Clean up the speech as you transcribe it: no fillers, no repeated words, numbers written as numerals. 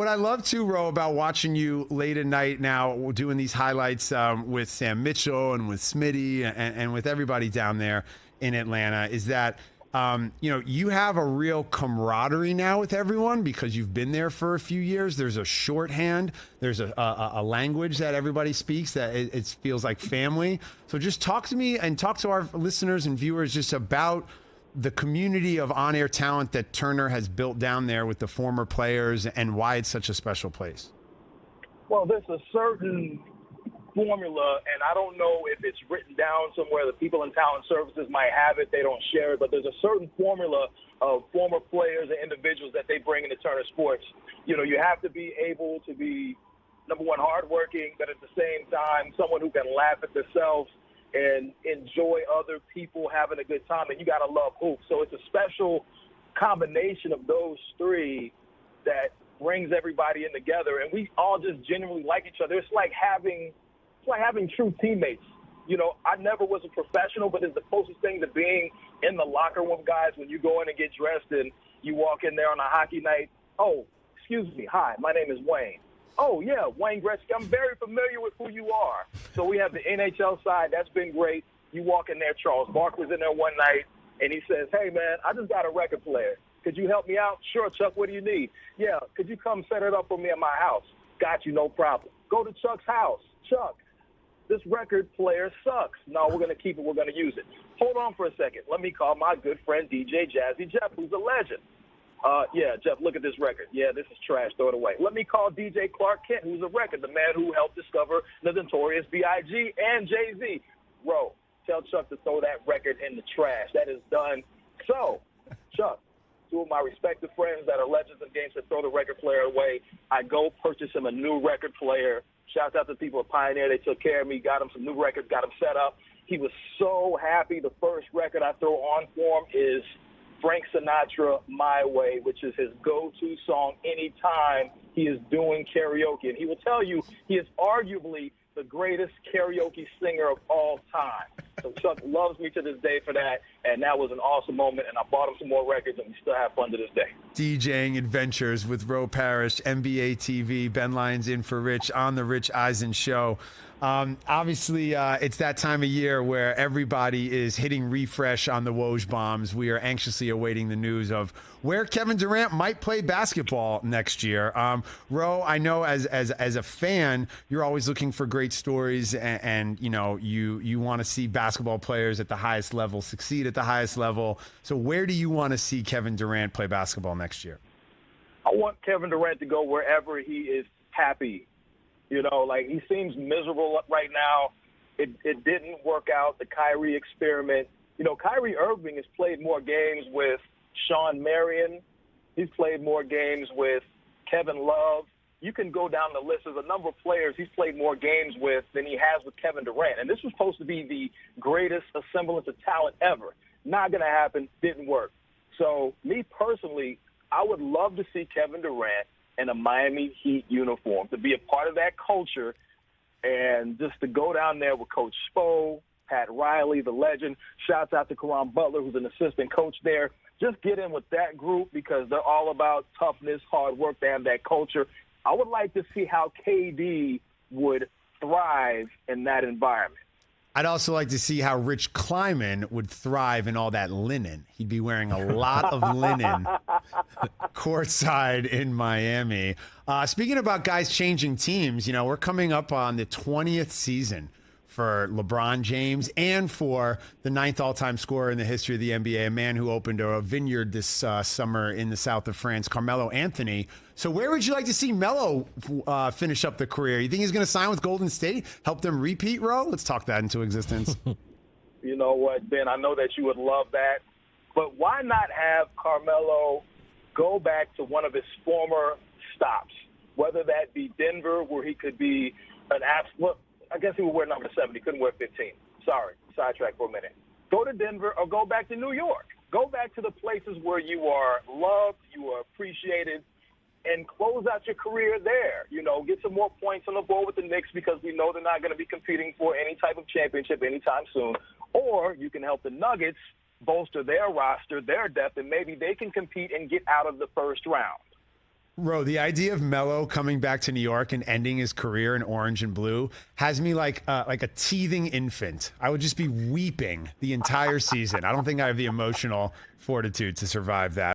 what I love too, Ro, about watching you late at night now doing these highlights with Sam Mitchell and with Smitty and with everybody down there in Atlanta is that you have a real camaraderie now with everyone because you've been there for a few years. There's a shorthand. There's a language that everybody speaks that it feels like family. So just talk to me and talk to our listeners and viewers just about the community of on-air talent that Turner has built down there with the former players and why it's such a special place. Well, there's a certain formula, and I don't know if it's written down somewhere. The people in talent services might have it. They don't share it. But there's a certain formula of former players and individuals that they bring into Turner Sports. You have to be able to be, number one, hardworking, but at the same time, someone who can laugh at themselves and enjoy other people having a good time. And you got to love hoops. So it's a special combination of those three that brings everybody in together. And we all just genuinely like each other. It's like having true teammates. I never was a professional, but it's the closest thing to being in the locker room with guys when you go in and get dressed and you walk in there on a hockey night. Oh, excuse me. Hi, my name is Wayne. Oh, yeah, Wayne Gretzky. I'm very familiar with who you are. So we have the NHL side. That's been great. You walk in there, Charles Barkley's in there one night, and he says, hey, man, I just got a record player. Could you help me out? Sure, Chuck, what do you need? Yeah, could you come set it up for me at my house? Got you, no problem. Go to Chuck's house. Chuck, this record player sucks. No, we're going to keep it. We're going to use it. Hold on for a second. Let me call my good friend DJ Jazzy Jeff, who's a legend. Yeah, Jeff, look at this record. Yeah, this is trash. Throw it away. Let me call DJ Clark Kent, who's a record, the man who helped discover the notorious B.I.G. and Jay-Z. Ro, tell Chuck to throw that record in the trash. That is done. So, Chuck, two of my respected friends that are legends in games that throw the record player away, I go purchase him a new record player. Shouts out to people at Pioneer. They took care of me, got him some new records, got him set up. He was so happy. The first record I throw on for him is Frank Sinatra, My Way, which is his go-to song anytime he is doing karaoke. And he will tell you he is arguably the greatest karaoke singer of all time. So Chuck loves me to this day for that, and that was an awesome moment, and I bought him some more records, and we still have fun to this day. DJing Adventures with Ro Parrish, NBA TV, Ben Lyons in for Rich on the Rich Eisen Show. Obviously, it's that time of year where everybody is hitting refresh on the Woj bombs. We are anxiously awaiting the news of where Kevin Durant might play basketball next year. Ro, I know as a fan, you're always looking for great stories, and you want to see basketball players at the highest level succeed at the highest level. So where do you want to see Kevin Durant play basketball next year? I want Kevin Durant to go wherever he is happy. He seems miserable right now. It didn't work out, the Kyrie experiment. Kyrie Irving has played more games with Shawn Marion. He's played more games with Kevin Love. You can go down the list. There's a number of players he's played more games with than he has with Kevin Durant. And this was supposed to be the greatest assemblance of talent ever. Not going to happen. Didn't work. So me personally, I would love to see Kevin Durant in a Miami Heat uniform, to be a part of that culture and just to go down there with Coach Spo, Pat Riley, the legend. Shouts out to Caron Butler, who's an assistant coach there. Just get in with that group because they're all about toughness, hard work. They have that culture. I would like to see how KD would thrive in that environment. I'd also like to see how Rich Kleiman would thrive in all that linen. He'd be wearing a lot of linen courtside in Miami. Speaking about guys changing teams, we're coming up on the 20th season for LeBron James and for the 9th all-time scorer in the history of the NBA, a man who opened a vineyard this summer in the south of France, Carmelo Anthony. So where would you like to see Melo finish up the career? You think he's going to sign with Golden State, help them repeat, Ro? Let's talk that into existence. You know what, Ben? I know that you would love that. But why not have Carmelo go back to one of his former stops, whether that be Denver, where he could be an absolute – I guess he would wear number 7. He couldn't wear 15. Sorry, sidetrack for a minute. Go to Denver or go back to New York. Go back to the places where you are loved, you are appreciated, and close out your career there. Get some more points on the board with the Knicks because we know they're not going to be competing for any type of championship anytime soon. Or you can help the Nuggets bolster their roster, their depth, and maybe they can compete and get out of the first round. Ro, the idea of Melo coming back to New York and ending his career in orange and blue has me like a teething infant. I would just be weeping the entire season. I don't think I have the emotional fortitude to survive that.